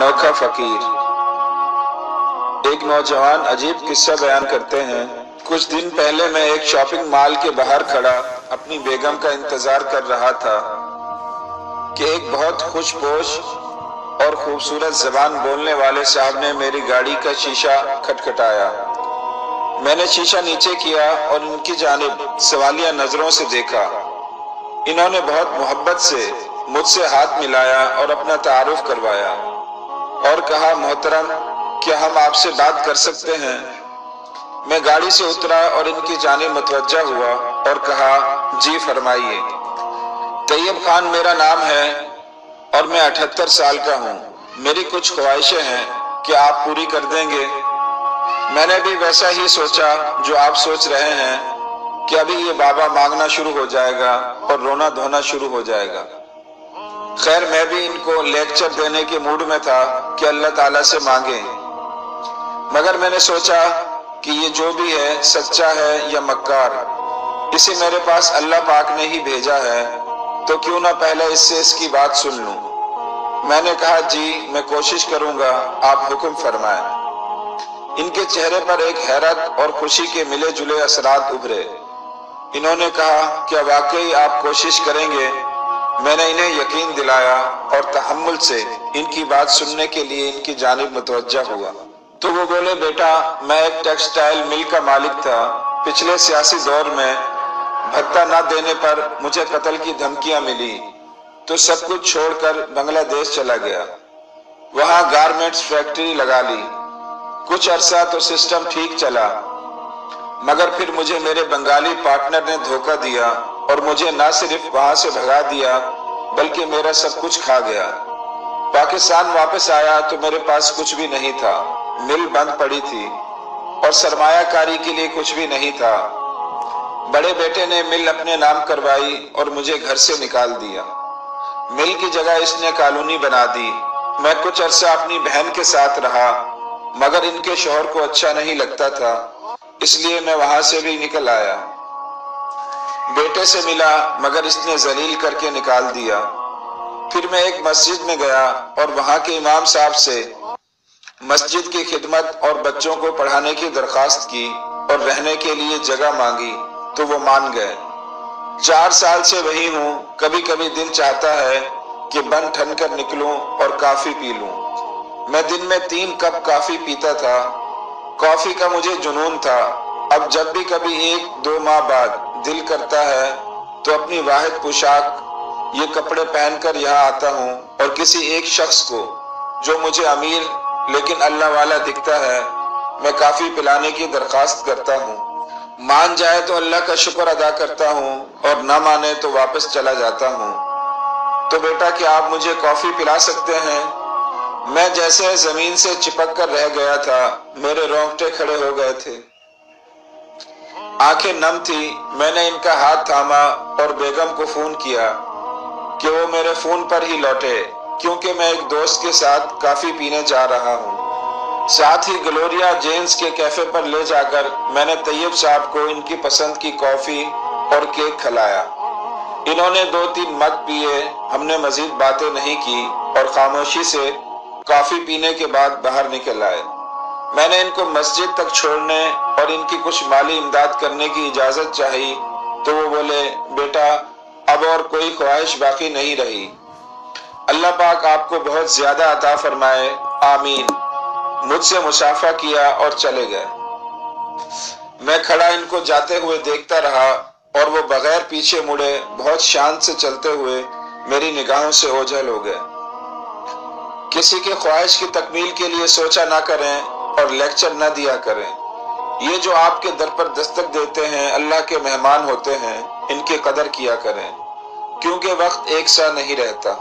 انوکھا فقیر۔ ایک نوجوان عجیب قصہ بیان کرتے ہیں۔ کچھ دن پہلے میں ایک شاپنگ مال کے باہر کھڑا اپنی بیگم کا انتظار کر رہا تھا کہ ایک بہت خوش پوش اور خوبصورت زبان بولنے والے صاحب نے میری گاڑی کا شیشہ کھٹکھٹایا۔ میں نے شیشہ نیچے کیا اور ان کی جانب سوالیہ نظروں سے دیکھا۔ انہوں نے بہت محبت سے مجھ سے ہاتھ ملایا اور اپنا تعارف کروایا اور کہا، محترم، کیا ہم آپ سے بات کر سکتے ہیں؟ میں گاڑی سے اترا اور ان کی جانب متوجہ ہوا اور کہا، جی فرمائیے۔ طیب خان میرا نام ہے اور میں 78 سال کا ہوں۔ میری کچھ خواہشیں ہیں کہ آپ پوری کر دیں گے۔ میں نے بھی ویسا ہی سوچا جو آپ سوچ رہے ہیں کہ ابھی یہ بابا مانگنا شروع ہو جائے گا اور رونا دھونا شروع ہو جائے گا۔ خیر میں بھی ان کو لیکچر دینے کے موڈ میں تھا کہ اللہ تعالیٰ سے مانگیں، مگر میں نے سوچا کہ یہ جو بھی ہے سچا ہے یا مکار، اسے میرے پاس اللہ پاک نے ہی بھیجا ہے، تو کیوں نہ پہلے اس سے اس کی بات سن لوں۔ میں نے کہا، جی میں کوشش کروں گا، آپ حکم فرمائیں۔ ان کے چہرے پر ایک حیرت اور خوشی کے ملے جلے اثرات ابھرے۔ انہوں نے کہا، کیا واقعی آپ کوشش کریں گے؟ میں نے انہیں یقین دلایا اور تحمل سے ان کی بات سننے کے لیے ان کی جانب متوجہ ہوا۔ تو وہ بولے، بیٹا، میں ایک ٹیکسٹائل مل کا مالک تھا۔ پچھلے سیاسی دور میں بھتہ نہ دینے پر مجھے قتل کی دھمکیاں ملی تو سب کچھ چھوڑ کر بنگلہ دیش چلا گیا۔ وہاں گارمنٹس فیکٹری لگا لی۔ کچھ عرصہ تو سسٹم ٹھیک چلا، مگر پھر مجھے میرے بنگالی پارٹنر نے دھوکہ دیا اور مجھے نہ صرف وہاں سے بھگا دیا بلکہ میرا سب کچھ کھا گیا۔ پاکستان واپس آیا تو میرے پاس کچھ بھی نہیں تھا، مل بند پڑی تھی اور سرمایہ کاری کے لیے کچھ بھی نہیں تھا۔ بڑے بیٹے نے مل اپنے نام کروائی اور مجھے گھر سے نکال دیا۔ مل کی جگہ اس نے کالونی بنا دی۔ میں کچھ عرصہ اپنی بہن کے ساتھ رہا، مگر ان کے شوہر کو اچھا نہیں لگتا تھا، اس لیے میں وہاں سے بھی نکل آیا۔ بیٹے سے ملا مگر اس نے ذلیل کر کے نکال دیا۔ پھر میں ایک مسجد میں گیا اور وہاں کے امام صاحب سے مسجد کی خدمت اور بچوں کو پڑھانے کی درخواست کی اور رہنے کے لیے جگہ مانگی تو وہ مان گئے۔ 4 سال سے وہی ہوں۔ کبھی کبھی دل چاہتا ہے کہ بن ٹھن کر نکلوں اور کافی پی لوں۔ میں دن میں 3 کپ کافی پیتا تھا۔ کافی کا مجھے جنون تھا۔ اب جب بھی کبھی 1-2 ماہ بعد دل کرتا ہے تو اپنی واحد پوشاک یہ کپڑے پہن کر یہاں آتا ہوں اور کسی ایک شخص کو جو مجھے امیر لیکن اللہ والا دکھتا ہے میں کافی پلانے کی درخواست کرتا ہوں۔ مان جائے تو اللہ کا شکر ادا کرتا ہوں اور نہ مانے تو واپس چلا جاتا ہوں۔ تو بیٹا کیا آپ مجھے کافی پلا سکتے ہیں؟ میں جیسے زمین سے چپک کر رہ گیا تھا، میرے رونگٹے کھڑے ہو گئے تھے، آنکھیں نم تھی۔ میں نے ان کا ہاتھ تھاما اور بیگم کو فون کیا کہ وہ میرے فون پر ہی لوٹے، کیونکہ میں ایک دوست کے ساتھ کافی پینے جا رہا ہوں۔ ساتھ ہی گلوریا جینز کے کیفے پر لے جا کر میں نے طیب صاحب کو ان کی پسند کی کافی اور کیک کھلایا۔ انہوں نے 2-3 مگ پیے۔ ہم نے مزید باتیں نہیں کی اور خاموشی سے کافی پینے کے بعد باہر نکل آئے۔ میں نے ان کو مسجد تک چھوڑنے اور ان کی کچھ مالی امداد کرنے کی اجازت چاہی تو وہ بولے، بیٹا اب اور کوئی خواہش باقی نہیں رہی، اللہ پاک آپ کو بہت زیادہ عطا فرمائے، آمین۔ مجھ سے مصافحہ کیا اور چلے گئے۔ میں کھڑا ان کو جاتے ہوئے دیکھتا رہا اور وہ بغیر پیچھے مڑے بہت شان سے چلتے ہوئے میری نگاہوں سے اوجھل ہو گئے۔ کسی کی خواہش کی تکمیل کے لیے سوچا نہ کریں اور لیکچر نہ دیا کریں۔ یہ جو آپ کے در پر دستک دیتے ہیں اللہ کے مہمان ہوتے ہیں، ان کی قدر کیا کریں، کیونکہ وقت ایک سا نہیں رہتا۔